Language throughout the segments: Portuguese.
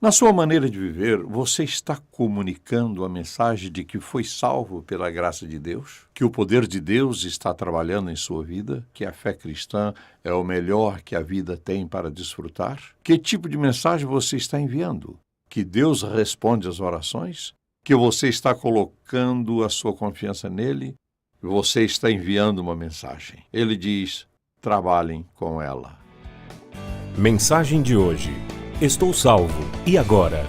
Na sua maneira de viver, você está comunicando a mensagem de que foi salvo pela graça de Deus? Que o poder de Deus está trabalhando em sua vida? Que a fé cristã é o melhor que a vida tem para desfrutar? Que tipo de mensagem você está enviando? Que Deus responde às orações? Que você está colocando a sua confiança nele? Você está enviando uma mensagem. Ele diz: trabalhem com ela. Mensagem de hoje. Estou salvo. E agora?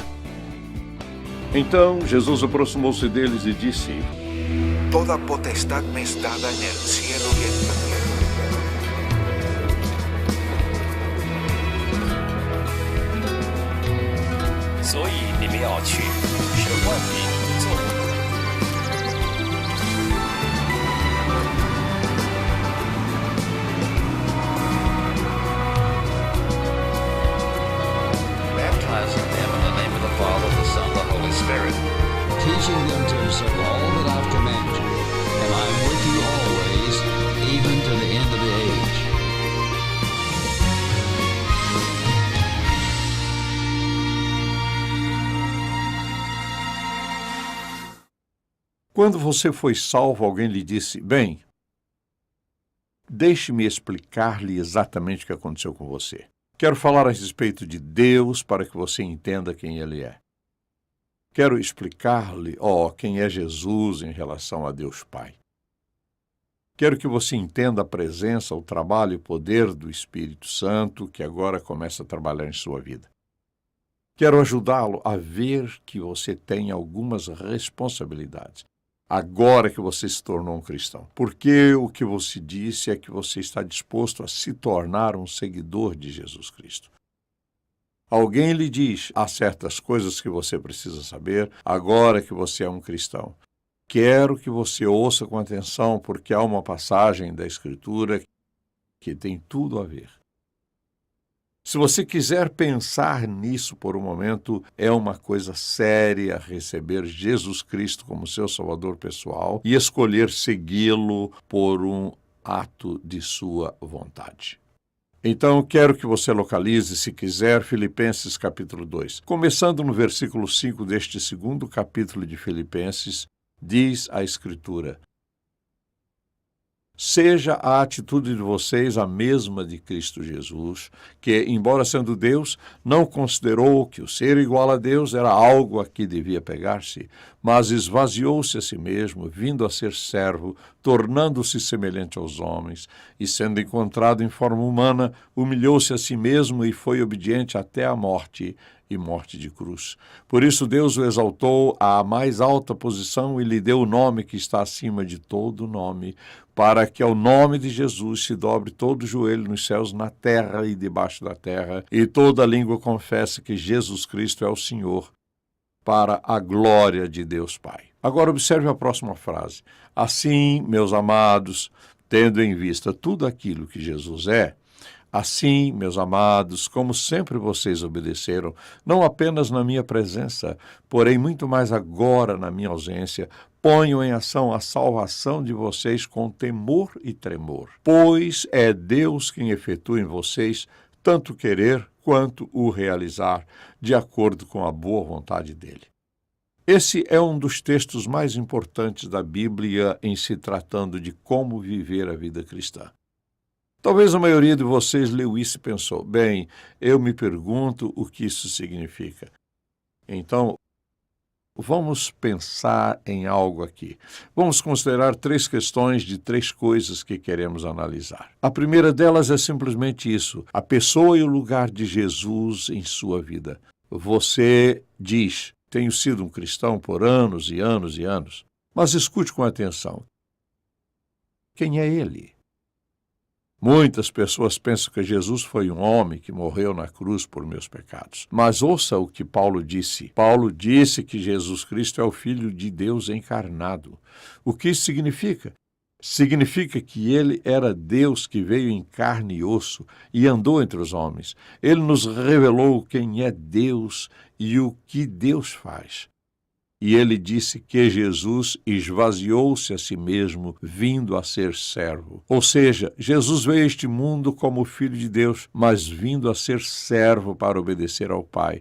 Então Jesus aproximou-se deles e disse: Toda potestad me es dada en el cielo y en la tierra. 所以你们要去，使万民作我的。Baptizing them in the name of the Father, the Son, and the Holy Spirit. Teaching them to observe all that I've commanded you, and I am with you always, even to the end of the age. Quando você foi salvo, alguém lhe disse: bem, deixe-me explicar-lhe exatamente o que aconteceu com você. Quero falar a respeito de Deus para que você entenda quem Ele é. Quero explicar-lhe, quem é Jesus em relação a Deus Pai. Quero que você entenda a presença, o trabalho e o poder do Espírito Santo que agora começa a trabalhar em sua vida. Quero ajudá-lo a ver que você tem algumas responsabilidades, agora que você se tornou um cristão. Porque o que você disse é que você está disposto a se tornar um seguidor de Jesus Cristo. Alguém lhe diz: há certas coisas que você precisa saber agora que você é um cristão. Quero que você ouça com atenção, porque há uma passagem da Escritura que tem tudo a ver. Se você quiser pensar nisso por um momento, é uma coisa séria receber Jesus Cristo como seu Salvador pessoal e escolher segui-lo por um ato de sua vontade. Então, quero que você localize, se quiser, Filipenses capítulo 2. Começando no versículo 5 deste segundo capítulo de Filipenses, diz a Escritura: seja a atitude de vocês a mesma de Cristo Jesus, que, embora sendo Deus, não considerou que o ser igual a Deus era algo a que devia pegar-se, mas esvaziou-se a si mesmo, vindo a ser servo, tornando-se semelhante aos homens, e sendo encontrado em forma humana, humilhou-se a si mesmo e foi obediente até a morte, e morte de cruz. Por isso Deus o exaltou à mais alta posição e lhe deu o nome que está acima de todo nome, para que ao nome de Jesus se dobre todo o joelho nos céus, na terra e debaixo da terra, e toda língua confesse que Jesus Cristo é o Senhor, para a glória de Deus Pai. Agora observe a próxima frase. Assim, meus amados, tendo em vista tudo aquilo que Jesus é, assim, meus amados, como sempre vocês obedeceram, não apenas na minha presença, porém muito mais agora na minha ausência, ponham em ação a salvação de vocês com temor e tremor, pois é Deus quem efetua em vocês tanto querer quanto o realizar, de acordo com a boa vontade dele. Esse é um dos textos mais importantes da Bíblia em se tratando de como viver a vida cristã. Talvez a maioria de vocês leu isso e pensou: bem, eu me pergunto o que isso significa. Então, vamos pensar em algo aqui. Vamos considerar 3 questões de 3 coisas que queremos analisar. A primeira delas é simplesmente isso: a pessoa e o lugar de Jesus em sua vida. Você diz: tenho sido um cristão por anos e anos e anos. Mas escute com atenção. Quem é ele? Muitas pessoas pensam que Jesus foi um homem que morreu na cruz por meus pecados. Mas ouça o que Paulo disse. Paulo disse que Jesus Cristo é o Filho de Deus encarnado. O que isso significa? Significa que ele era Deus que veio em carne e osso e andou entre os homens. Ele nos revelou quem é Deus e o que Deus faz. E ele disse que Jesus esvaziou-se a si mesmo, vindo a ser servo. Ou seja, Jesus veio a este mundo como Filho de Deus, mas vindo a ser servo para obedecer ao Pai.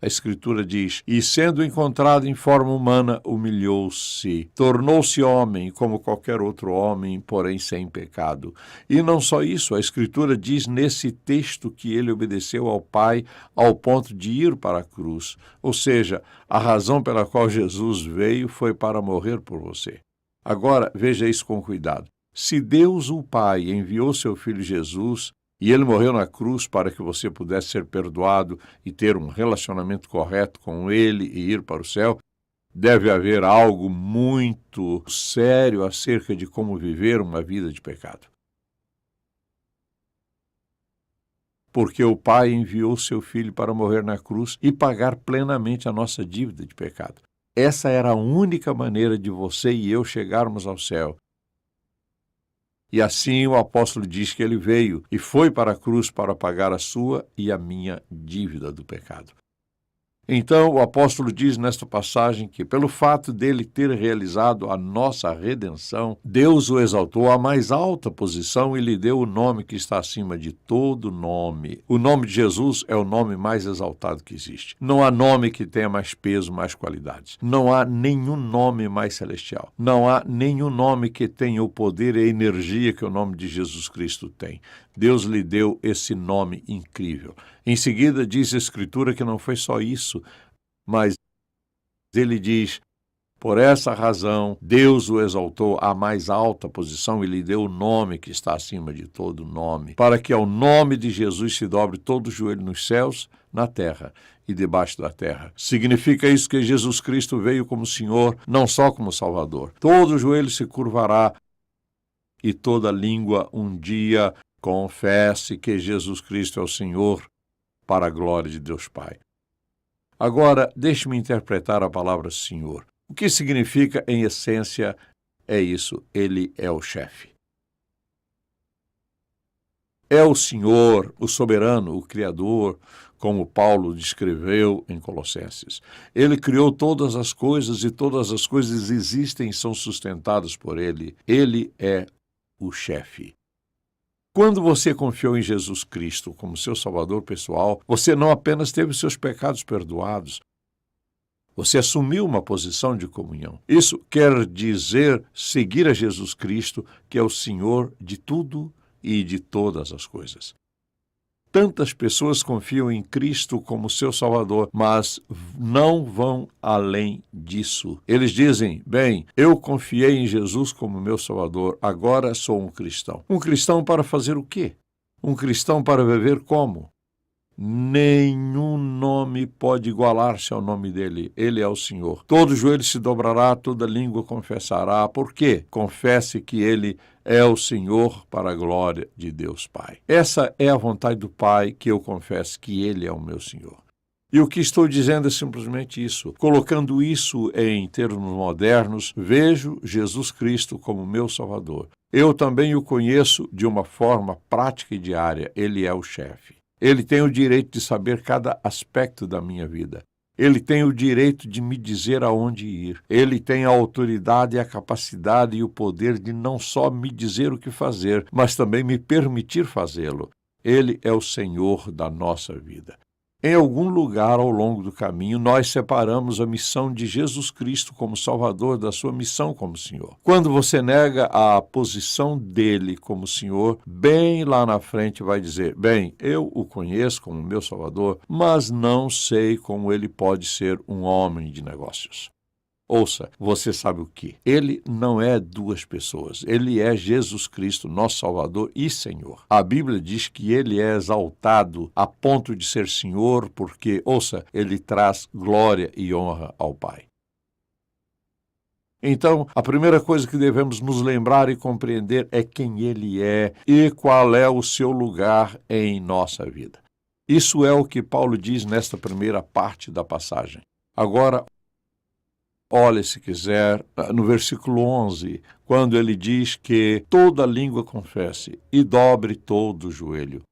A Escritura diz: e sendo encontrado em forma humana, humilhou-se, tornou-se homem como qualquer outro homem, porém sem pecado. E não só isso, a Escritura diz nesse texto que ele obedeceu ao Pai ao ponto de ir para a cruz. Ou seja, a razão pela qual Jesus veio foi para morrer por você. Agora, veja isso com cuidado. Se Deus, o Pai, enviou seu Filho Jesus, e ele morreu na cruz para que você pudesse ser perdoado e ter um relacionamento correto com ele e ir para o céu, deve haver algo muito sério acerca de como viver uma vida de pecado. Porque o Pai enviou seu Filho para morrer na cruz e pagar plenamente a nossa dívida de pecado. Essa era a única maneira de você e eu chegarmos ao céu. E assim o apóstolo diz que ele veio e foi para a cruz para pagar a sua e a minha dívida do pecado. Então, o apóstolo diz nesta passagem que, pelo fato dele ter realizado a nossa redenção, Deus o exaltou à mais alta posição e lhe deu o nome que está acima de todo nome. O nome de Jesus é o nome mais exaltado que existe. Não há nome que tenha mais peso, mais qualidades. Não há nenhum nome mais celestial. Não há nenhum nome que tenha o poder e a energia que o nome de Jesus Cristo tem. Deus lhe deu esse nome incrível. Em seguida, diz a Escritura que não foi só isso, mas ele diz: por essa razão, Deus o exaltou à mais alta posição e lhe deu o nome que está acima de todo nome, para que ao nome de Jesus se dobre todo o joelho nos céus, na terra e debaixo da terra. Significa isso que Jesus Cristo veio como Senhor, não só como Salvador. Todo joelho se curvará e toda língua um dia confesse que Jesus Cristo é o Senhor, para a glória de Deus Pai. Agora, deixe-me interpretar a palavra Senhor. O que significa, em essência, é isso: ele é o chefe. É o Senhor, o soberano, o Criador, como Paulo descreveu em Colossenses. Ele criou todas as coisas e todas as coisas existem e são sustentadas por ele. Ele é o chefe. Quando você confiou em Jesus Cristo como seu Salvador pessoal, você não apenas teve seus pecados perdoados, você assumiu uma posição de comunhão. Isso quer dizer seguir a Jesus Cristo, que é o Senhor de tudo e de todas as coisas. Tantas pessoas confiam em Cristo como seu Salvador, mas não vão além disso. Eles dizem: bem, eu confiei em Jesus como meu Salvador, agora sou um cristão. Um cristão para fazer o quê? Um cristão para viver como? Nenhum nome pode igualar-se ao nome dele. Ele é o Senhor. Todo joelho se dobrará, toda língua confessará. Por quê? Confesse que ele é o Senhor, para a glória de Deus Pai. Essa é a vontade do Pai, que eu confesse que ele é o meu Senhor. E o que estou dizendo é simplesmente isso. Colocando isso em termos modernos, vejo Jesus Cristo como meu Salvador. Eu também o conheço de uma forma prática e diária. Ele é o chefe. Ele tem o direito de saber cada aspecto da minha vida. Ele tem o direito de me dizer aonde ir. Ele tem a autoridade, a capacidade e o poder de não só me dizer o que fazer, mas também me permitir fazê-lo. Ele é o Senhor da nossa vida. Em algum lugar ao longo do caminho, nós separamos a missão de Jesus Cristo como Salvador da sua missão como Senhor. Quando você nega a posição dele como Senhor, bem lá na frente vai dizer: bem, eu o conheço como meu Salvador, mas não sei como ele pode ser um homem de negócios. Ouça, você sabe o que? Ele não é duas pessoas. Ele é Jesus Cristo, nosso Salvador e Senhor. A Bíblia diz que ele é exaltado a ponto de ser Senhor porque, ouça, ele traz glória e honra ao Pai. Então, a primeira coisa que devemos nos lembrar e compreender é quem ele é e qual é o seu lugar em nossa vida. Isso é o que Paulo diz nesta primeira parte da passagem. Agora, olhe, se quiser, no versículo 11, quando ele diz que toda língua confesse e dobre todo o joelho.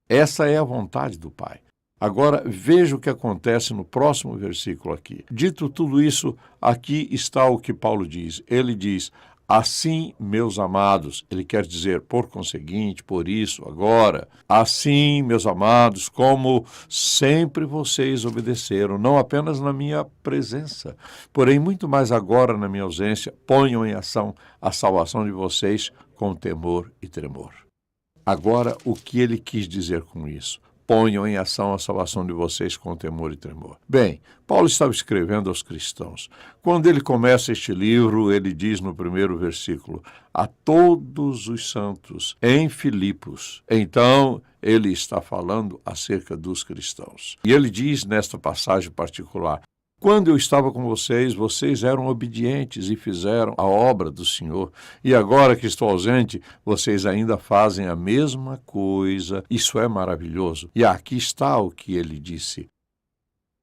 Essa é a vontade do Pai. Agora, veja o que acontece no próximo versículo aqui. Dito tudo isso, aqui está o que Paulo diz. Ele diz: Assim, meus amados, ele quer dizer, por conseguinte, por isso, agora, assim, meus amados, como sempre vocês obedeceram, não apenas na minha presença, porém muito mais agora na minha ausência, ponham em ação a salvação de vocês com temor e tremor. Agora, o que ele quis dizer com isso? Ponham em ação a salvação de vocês com temor e tremor. Bem, Paulo estava escrevendo aos cristãos. Quando ele começa este livro, ele diz no primeiro versículo, a todos os santos em Filipos. Então, ele está falando acerca dos cristãos. E ele diz nesta passagem particular, quando eu estava com vocês, vocês eram obedientes e fizeram a obra do Senhor. E agora que estou ausente, vocês ainda fazem a mesma coisa. Isso é maravilhoso. E aqui está o que ele disse.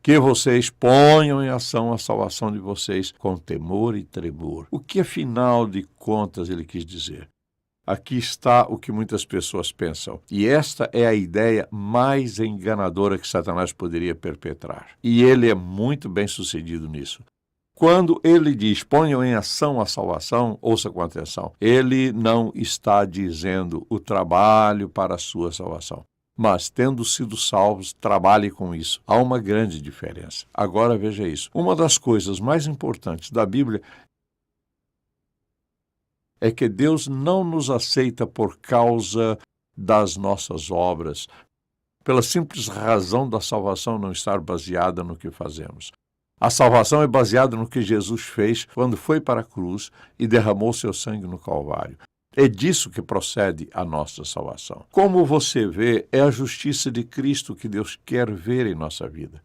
Que vocês ponham em ação a salvação de vocês com temor e tremor. O que, afinal de contas, ele quis dizer? Aqui está o que muitas pessoas pensam. E esta é a ideia mais enganadora que Satanás poderia perpetrar. E ele é muito bem sucedido nisso. Quando ele diz, ponham em ação a salvação, ouça com atenção, ele não está dizendo o trabalho para a sua salvação. Mas, tendo sido salvos, trabalhe com isso. Há uma grande diferença. Agora veja isso. Uma das coisas mais importantes da Bíblia é que Deus não nos aceita por causa das nossas obras, pela simples razão da salvação não estar baseada no que fazemos. A salvação é baseada no que Jesus fez quando foi para a cruz e derramou seu sangue no Calvário. É disso que procede a nossa salvação. Como você vê, é a justiça de Cristo que Deus quer ver em nossa vida.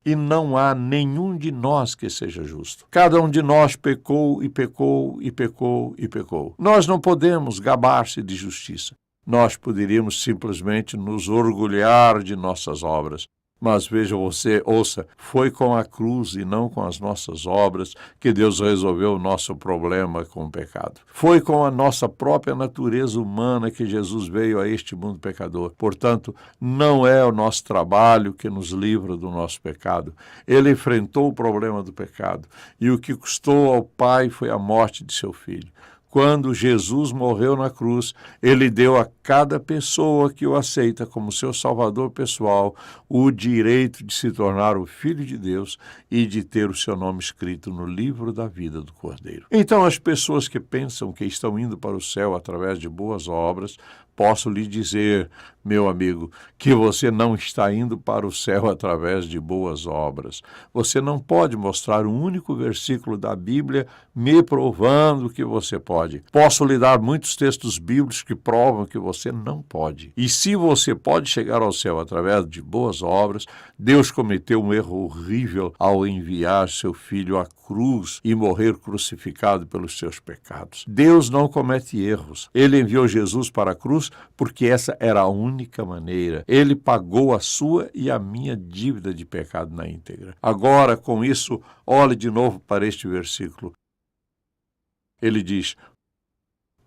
E não há nenhum de nós que seja justo. Cada um de nós pecou e pecou e pecou e pecou. Nós não podemos gabar-se de justiça. Nós poderíamos simplesmente nos orgulhar de nossas obras. Mas veja você, ouça, foi com a cruz e não com as nossas obras que Deus resolveu o nosso problema com o pecado. Foi com a nossa própria natureza humana que Jesus veio a este mundo pecador. Portanto, não é o nosso trabalho que nos livra do nosso pecado. Ele enfrentou o problema do pecado e o que custou ao Pai foi a morte de seu filho. Quando Jesus morreu na cruz, ele deu a cada pessoa que o aceita como seu salvador pessoal o direito de se tornar o Filho de Deus e de ter o seu nome escrito no livro da vida do Cordeiro. Então, as pessoas que pensam que estão indo para o céu através de boas obras, posso lhe dizer, meu amigo, que você não está indo para o céu através de boas obras. Você não pode mostrar um único versículo da Bíblia me provando que você pode. Posso lhe dar muitos textos bíblicos que provam que você não pode. E se você pode chegar ao céu através de boas obras, Deus cometeu um erro horrível ao enviar seu filho à cruz e morrer crucificado pelos seus pecados. Deus não comete erros. Ele enviou Jesus para a cruz porque essa era a única maneira. Ele pagou a sua e a minha dívida de pecado na íntegra. Agora, com isso, olhe de novo para este versículo. Ele diz,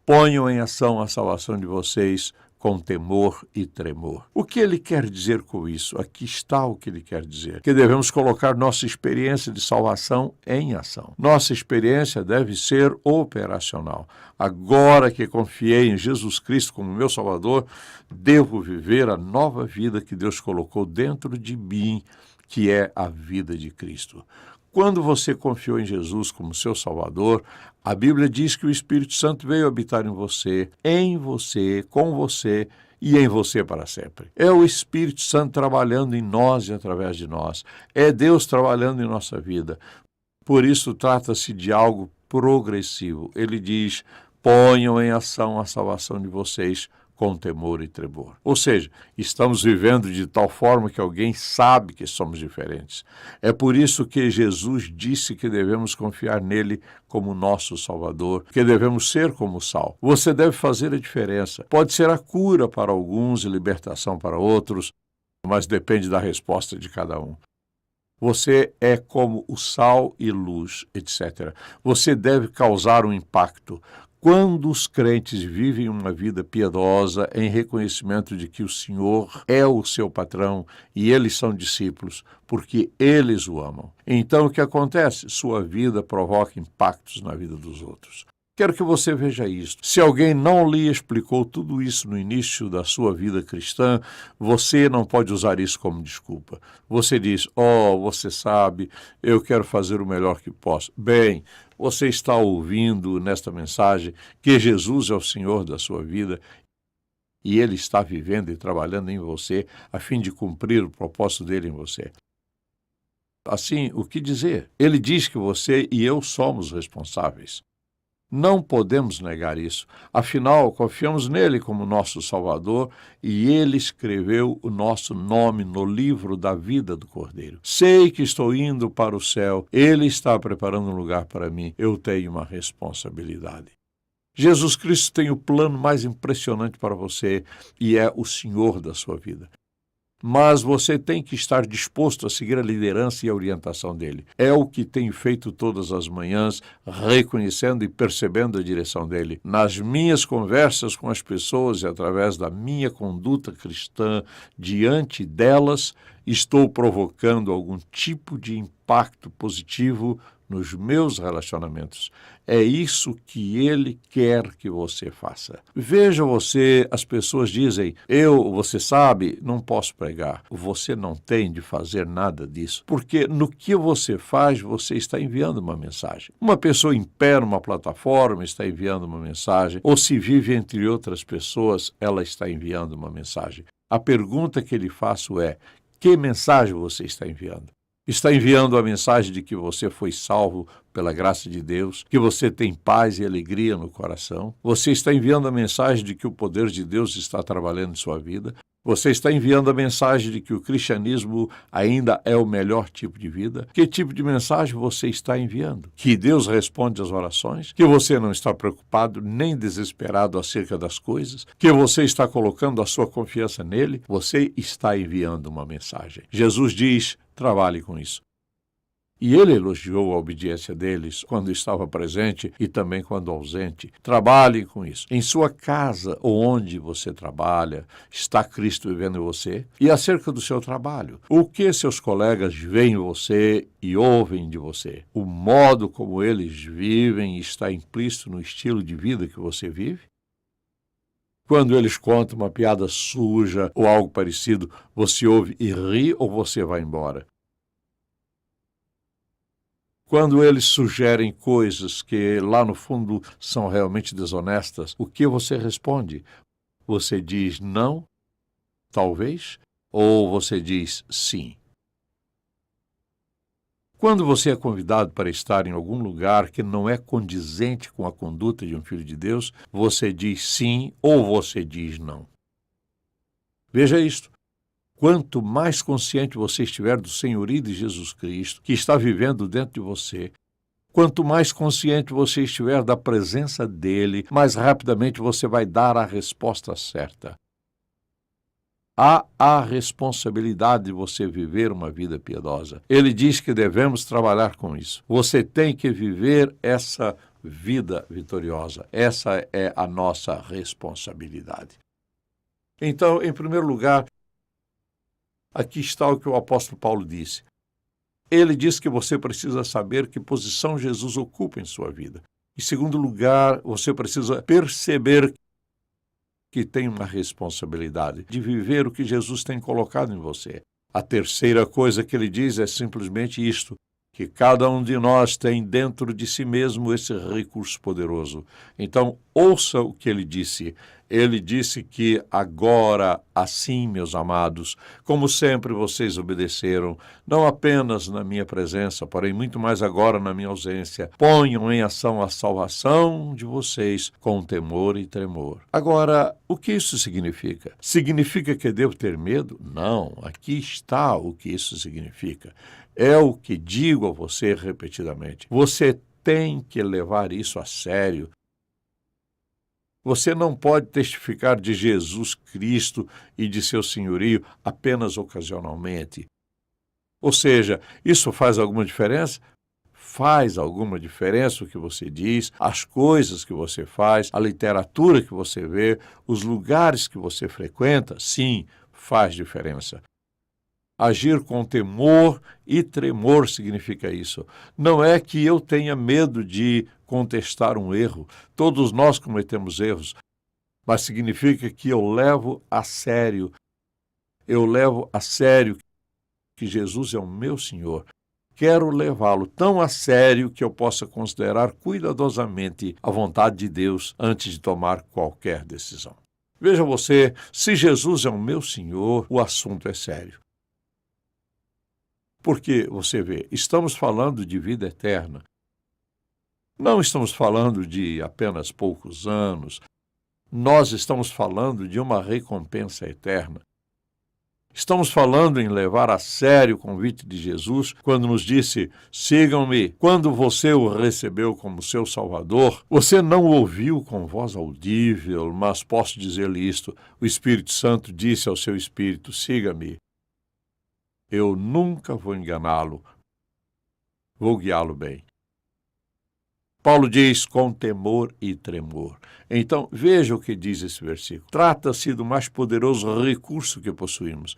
ponham em ação a salvação de vocês com temor e tremor. O que ele quer dizer com isso? Aqui está o que ele quer dizer. Que devemos colocar nossa experiência de salvação em ação. Nossa experiência deve ser operacional. Agora que confiei em Jesus Cristo como meu Salvador, devo viver a nova vida que Deus colocou dentro de mim, que é a vida de Cristo. Quando você confiou em Jesus como seu Salvador, a Bíblia diz que o Espírito Santo veio habitar em você, com você e em você para sempre. É o Espírito Santo trabalhando em nós e através de nós. É Deus trabalhando em nossa vida. Por isso, trata-se de algo progressivo. Ele diz, ponham em ação a salvação de vocês com temor e tremor. Ou seja, estamos vivendo de tal forma que alguém sabe que somos diferentes. É por isso que Jesus disse que devemos confiar nele como nosso Salvador, que devemos ser como sal. Você deve fazer a diferença. Pode ser a cura para alguns e libertação para outros, mas depende da resposta de cada um. Você é como o sal e luz, etc. Você deve causar um impacto. Quando os crentes vivem uma vida piedosa em reconhecimento de que o Senhor é o seu patrão e eles são discípulos, porque eles o amam. Então, o que acontece? Sua vida provoca impactos na vida dos outros. Quero que você veja isso. Se alguém não lhe explicou tudo isso no início da sua vida cristã, você não pode usar isso como desculpa. Você diz, você sabe, eu quero fazer o melhor que posso. Bem, você está ouvindo nesta mensagem que Jesus é o Senhor da sua vida e Ele está vivendo e trabalhando em você a fim de cumprir o propósito dele em você. Assim, o que dizer? Ele diz que você e eu somos responsáveis. Não podemos negar isso. Afinal, confiamos nele como nosso Salvador e ele escreveu o nosso nome no livro da vida do Cordeiro. Sei que estou indo para o céu. Ele está preparando um lugar para mim. Eu tenho uma responsabilidade. Jesus Cristo tem o plano mais impressionante para você e é o Senhor da sua vida. Mas você tem que estar disposto a seguir a liderança e a orientação dele. É o que tenho feito todas as manhãs, reconhecendo e percebendo a direção dele. Nas minhas conversas com as pessoas e através da minha conduta cristã diante delas, estou provocando algum tipo de impacto positivo nos meus relacionamentos. É isso que ele quer que você faça. Veja você, as pessoas dizem, você sabe, não posso pregar. Você não tem de fazer nada disso, porque no que você faz, você está enviando uma mensagem. Uma pessoa em pé numa plataforma está enviando uma mensagem, ou se vive entre outras pessoas, ela está enviando uma mensagem. A pergunta que lhe faço é, que mensagem você está enviando? Está enviando a mensagem de que você foi salvo pela graça de Deus, que você tem paz e alegria no coração? Você está enviando a mensagem de que o poder de Deus está trabalhando em sua vida? Você está enviando a mensagem de que o cristianismo ainda é o melhor tipo de vida? Que tipo de mensagem você está enviando? Que Deus responde às orações? Que você não está preocupado nem desesperado acerca das coisas? Que você está colocando a sua confiança nele? Você está enviando uma mensagem. Jesus diz, trabalhe com isso. E ele elogiou a obediência deles quando estava presente e também quando ausente. Trabalhe com isso. Em sua casa ou onde você trabalha, está Cristo vivendo em você? E acerca do seu trabalho, o que seus colegas veem em você e ouvem de você? O modo como eles vivem está implícito no estilo de vida que você vive? Quando eles contam uma piada suja ou algo parecido, você ouve e ri ou você vai embora? Quando eles sugerem coisas que lá no fundo são realmente desonestas, o que você responde? Você diz não, talvez, ou você diz sim? Quando você é convidado para estar em algum lugar que não é condizente com a conduta de um filho de Deus, você diz sim ou você diz não. Veja isto. Quanto mais consciente você estiver do senhorio de Jesus Cristo, que está vivendo dentro de você, quanto mais consciente você estiver da presença dele, mais rapidamente você vai dar a resposta certa. Há a responsabilidade de você viver uma vida piedosa. Ele diz que devemos trabalhar com isso. Você tem que viver essa vida vitoriosa. Essa é a nossa responsabilidade. Então, em primeiro lugar, aqui está o que o apóstolo Paulo disse. Ele diz que você precisa saber que posição Jesus ocupa em sua vida. Em segundo lugar, você precisa perceber que tem uma responsabilidade de viver o que Jesus tem colocado em você. A terceira coisa que ele diz é simplesmente isto, que cada um de nós tem dentro de si mesmo esse recurso poderoso. Então, ouça o que ele disse. Ele disse que agora, assim, meus amados, como sempre vocês obedeceram, não apenas na minha presença, porém muito mais agora na minha ausência, ponham em ação a salvação de vocês com temor e tremor. Agora, o que isso significa? Significa que devo ter medo? Não, aqui está o que isso significa. É o que digo a você repetidamente. Você tem que levar isso a sério. Você não pode testificar de Jesus Cristo e de seu senhorio apenas ocasionalmente. Ou seja, isso faz alguma diferença? Faz alguma diferença o que você diz, as coisas que você faz, a literatura que você vê, os lugares que você frequenta? Sim, faz diferença. Agir com temor e tremor significa isso. Não é que eu tenha medo de contestar um erro. Todos nós cometemos erros, mas significa que eu levo a sério que Jesus é o meu Senhor. Quero levá-lo tão a sério que eu possa considerar cuidadosamente a vontade de Deus antes de tomar qualquer decisão. Veja você, se Jesus é o meu Senhor, o assunto é sério. Porque, você vê, estamos falando de vida eterna. Não estamos falando de apenas poucos anos. Nós estamos falando de uma recompensa eterna. Estamos falando em levar a sério o convite de Jesus quando nos disse: sigam-me. Quando você o recebeu como seu Salvador, você não o ouviu com voz audível, mas posso dizer-lhe isto: o Espírito Santo disse ao seu espírito: siga-me. Eu nunca vou enganá-lo, vou guiá-lo bem. Paulo diz com temor e tremor. Então, veja o que diz esse versículo. Trata-se do mais poderoso recurso que possuímos.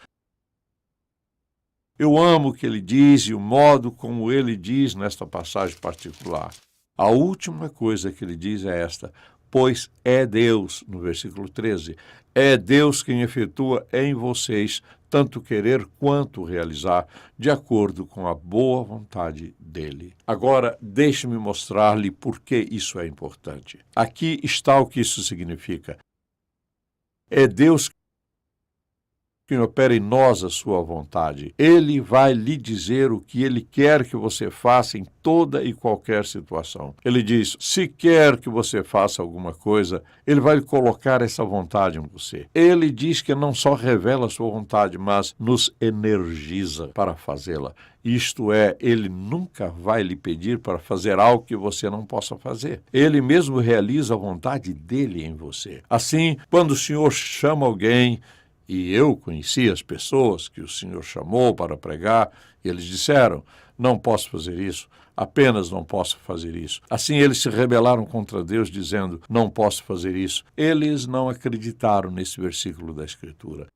Eu amo o que ele diz e o modo como ele diz nesta passagem particular. A última coisa que ele diz é esta: pois é Deus, no versículo 13, é Deus quem efetua em vocês tanto querer quanto realizar, de acordo com a boa vontade dele. Agora, deixe-me mostrar-lhe por que isso é importante. Aqui está o que isso significa. É Deus quem opera em nós a sua vontade. Ele vai lhe dizer o que ele quer que você faça em toda e qualquer situação. Ele diz: se quer que você faça alguma coisa, ele vai colocar essa vontade em você. Ele diz que não só revela a sua vontade, mas nos energiza para fazê-la. Isto é, ele nunca vai lhe pedir para fazer algo que você não possa fazer. Ele mesmo realiza a vontade dele em você. Assim, quando o Senhor chama alguém, e eu conheci as pessoas que o Senhor chamou para pregar, e eles disseram: não posso fazer isso, apenas não posso fazer isso. Assim eles se rebelaram contra Deus, dizendo: não posso fazer isso. Eles não acreditaram nesse versículo da Escritura.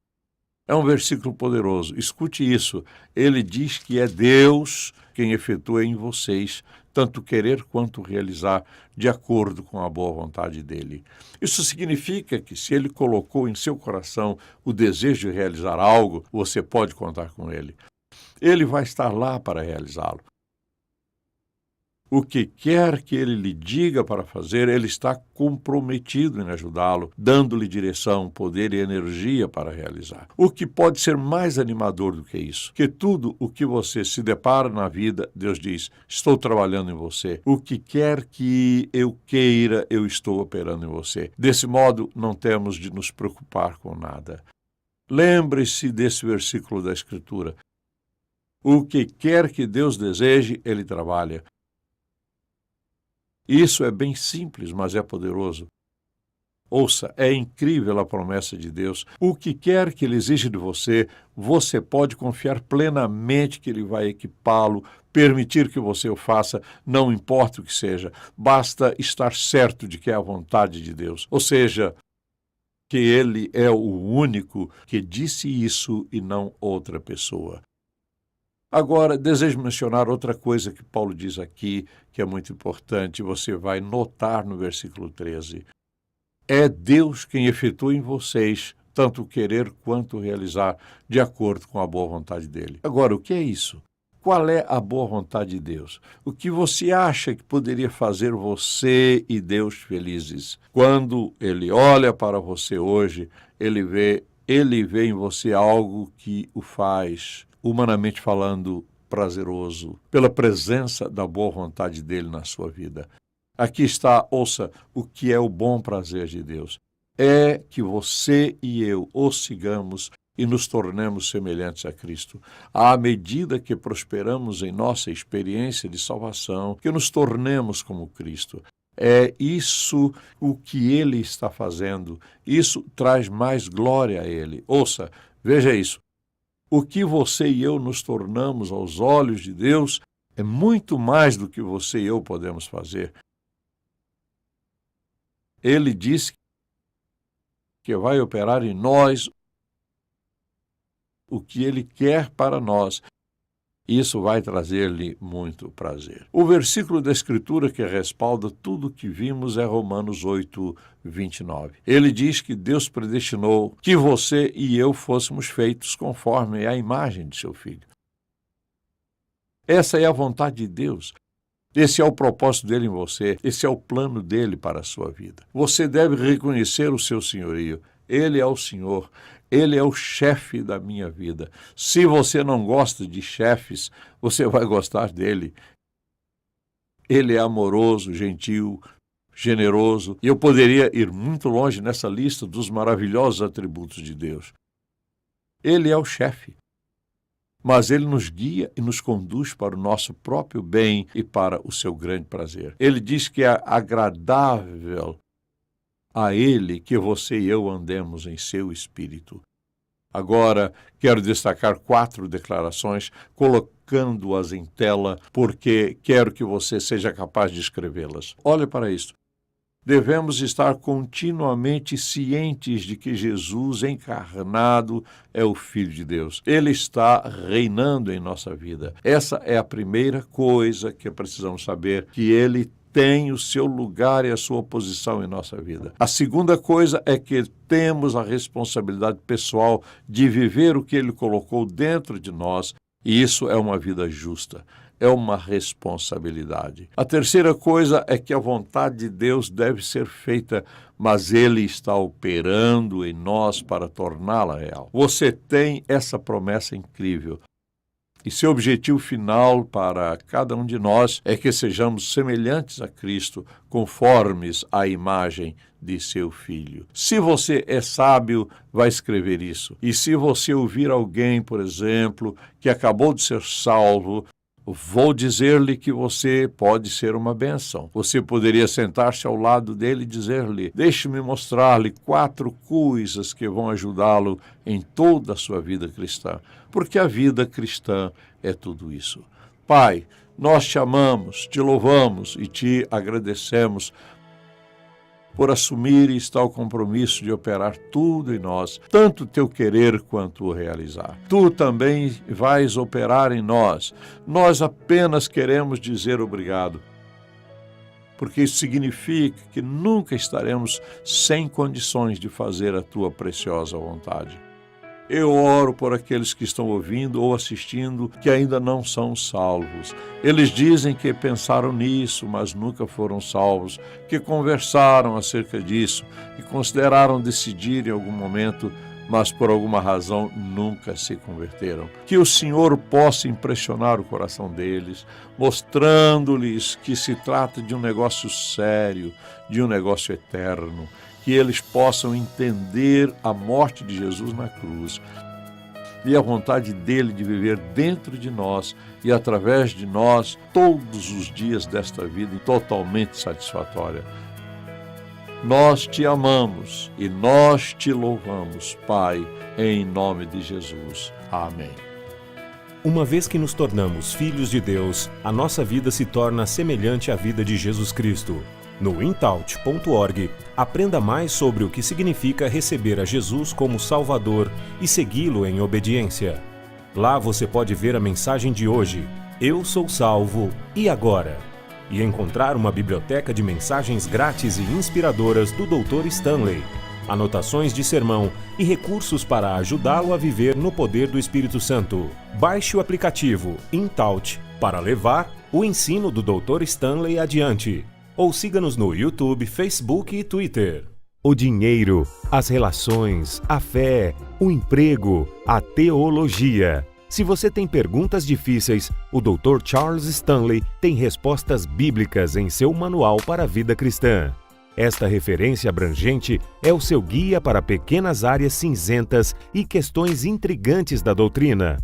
É um versículo poderoso. Escute isso. Ele diz que é Deus quem efetua em vocês tanto querer quanto realizar, de acordo com a boa vontade dele. Isso significa que, se ele colocou em seu coração o desejo de realizar algo, você pode contar com ele. Ele vai estar lá para realizá-lo. O que quer que ele lhe diga para fazer, ele está comprometido em ajudá-lo, dando-lhe direção, poder e energia para realizar. O que pode ser mais animador do que isso? Que tudo o que você se depara na vida, Deus diz: estou trabalhando em você. O que quer que eu queira, eu estou operando em você. Desse modo, não temos de nos preocupar com nada. Lembre-se desse versículo da Escritura. O que quer que Deus deseje, ele trabalha. Isso é bem simples, mas é poderoso. Ouça, é incrível a promessa de Deus. O que quer que ele exija de você, você pode confiar plenamente que ele vai equipá-lo, permitir que você o faça, não importa o que seja. Basta estar certo de que é a vontade de Deus. Ou seja, que ele é o único que disse isso e não outra pessoa. Agora, desejo mencionar outra coisa que Paulo diz aqui, que é muito importante. Você vai notar no versículo 13. É Deus quem efetua em vocês tanto querer quanto realizar, de acordo com a boa vontade dele. Agora, o que é isso? Qual é a boa vontade de Deus? O que você acha que poderia fazer você e Deus felizes? Quando ele olha para você hoje, ele vê em você algo que o faz, humanamente falando, prazeroso, pela presença da boa vontade dele na sua vida. Aqui está, ouça, o que é o bom prazer de Deus. É que você e eu o sigamos e nos tornemos semelhantes a Cristo. À medida que prosperamos em nossa experiência de salvação, que nos tornemos como Cristo. É isso o que ele está fazendo. Isso traz mais glória a ele. Ouça, veja isso. O que você e eu nos tornamos aos olhos de Deus é muito mais do que você e eu podemos fazer. Ele diz que vai operar em nós o que ele quer para nós. Isso vai trazer-lhe muito prazer. O versículo da Escritura que respalda tudo o que vimos é Romanos 8, 29. Ele diz que Deus predestinou que você e eu fôssemos feitos conforme a imagem de seu Filho. Essa é a vontade de Deus. Esse é o propósito dele em você. Esse é o plano dele para a sua vida. Você deve reconhecer o seu senhorio. Ele é o Senhor. Ele é o chefe da minha vida. Se você não gosta de chefes, você vai gostar dele. Ele é amoroso, gentil, generoso. E eu poderia ir muito longe nessa lista dos maravilhosos atributos de Deus. Ele é o chefe. Mas ele nos guia e nos conduz para o nosso próprio bem e para o seu grande prazer. Ele diz que é agradável a ele que você e eu andemos em seu espírito. Agora, quero destacar 4 declarações, colocando-as em tela, porque quero que você seja capaz de escrevê-las. Olhe para isso. Devemos estar continuamente cientes de que Jesus encarnado é o Filho de Deus. Ele está reinando em nossa vida. Essa é a primeira coisa que precisamos saber, que ele tem o seu lugar e a sua posição em nossa vida. A segunda coisa é que temos a responsabilidade pessoal de viver o que ele colocou dentro de nós, e isso é uma vida justa. É uma responsabilidade. A terceira coisa é que a vontade de Deus deve ser feita, mas ele está operando em nós para torná-la real. Você tem essa promessa incrível. E seu objetivo final para cada um de nós é que sejamos semelhantes a Cristo, conformes à imagem de seu Filho. Se você é sábio, vai escrever isso. E se você ouvir alguém, por exemplo, que acabou de ser salvo, vou dizer-lhe que você pode ser uma bênção. Você poderia sentar-se ao lado dele e dizer-lhe: deixe-me mostrar-lhe 4 coisas que vão ajudá-lo em toda a sua vida cristã. Porque a vida cristã é tudo isso. Pai, nós te amamos, te louvamos e te agradecemos por assumir o compromisso de operar tudo em nós, tanto o teu querer quanto o realizar. Tu também vais operar em nós. Nós apenas queremos dizer obrigado, porque isso significa que nunca estaremos sem condições de fazer a tua preciosa vontade. Eu oro por aqueles que estão ouvindo ou assistindo que ainda não são salvos. Eles dizem que pensaram nisso, mas nunca foram salvos, que conversaram acerca disso e consideraram decidir em algum momento, mas por alguma razão nunca se converteram. Que o Senhor possa impressionar o coração deles, mostrando-lhes que se trata de um negócio sério, de um negócio eterno, que eles possam entender a morte de Jesus na cruz e a vontade dele de viver dentro de nós e através de nós todos os dias desta vida totalmente satisfatória. Nós te amamos e nós te louvamos, Pai, em nome de Jesus. Amém. Uma vez que nos tornamos filhos de Deus, a nossa vida se torna semelhante à vida de Jesus Cristo. No intouch.org, aprenda mais sobre o que significa receber a Jesus como Salvador e segui-lo em obediência. Lá você pode ver a mensagem de hoje, Eu Sou Salvo, e Agora? E encontrar uma biblioteca de mensagens grátis e inspiradoras do Dr. Stanley, anotações de sermão e recursos para ajudá-lo a viver no poder do Espírito Santo. Baixe o aplicativo InTouch para levar o ensino do Dr. Stanley adiante. Ou siga-nos no YouTube, Facebook e Twitter. O dinheiro, as relações, a fé, o emprego, a teologia. Se você tem perguntas difíceis, o Dr. Charles Stanley tem respostas bíblicas em seu Manual para a Vida Cristã. Esta referência abrangente é o seu guia para pequenas áreas cinzentas e questões intrigantes da doutrina.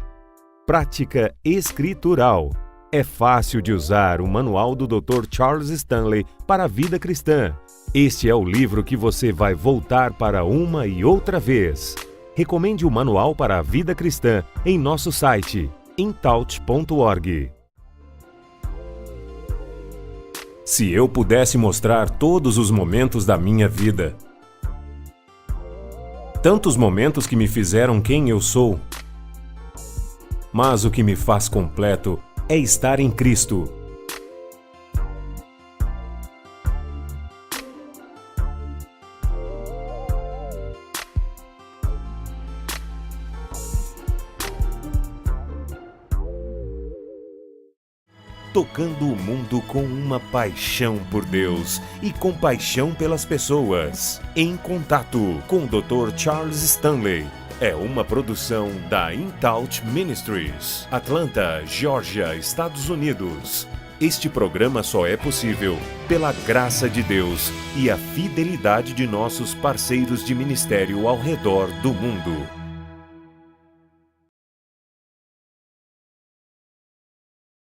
Prática escritural. É fácil de usar o Manual do Dr. Charles Stanley para a Vida Cristã. Este é o livro que você vai voltar para uma e outra vez. Recomende o Manual para a Vida Cristã em nosso site, intouch.org. Se eu pudesse mostrar todos os momentos da minha vida, tantos momentos que me fizeram quem eu sou, mas o que me faz completo é estar em Cristo. Tocando o mundo com uma paixão por Deus e compaixão pelas pessoas. Em Contato com o Dr. Charles Stanley. É uma produção da InTouch Ministries, Atlanta, Geórgia, Estados Unidos. Este programa só é possível pela graça de Deus e a fidelidade de nossos parceiros de ministério ao redor do mundo.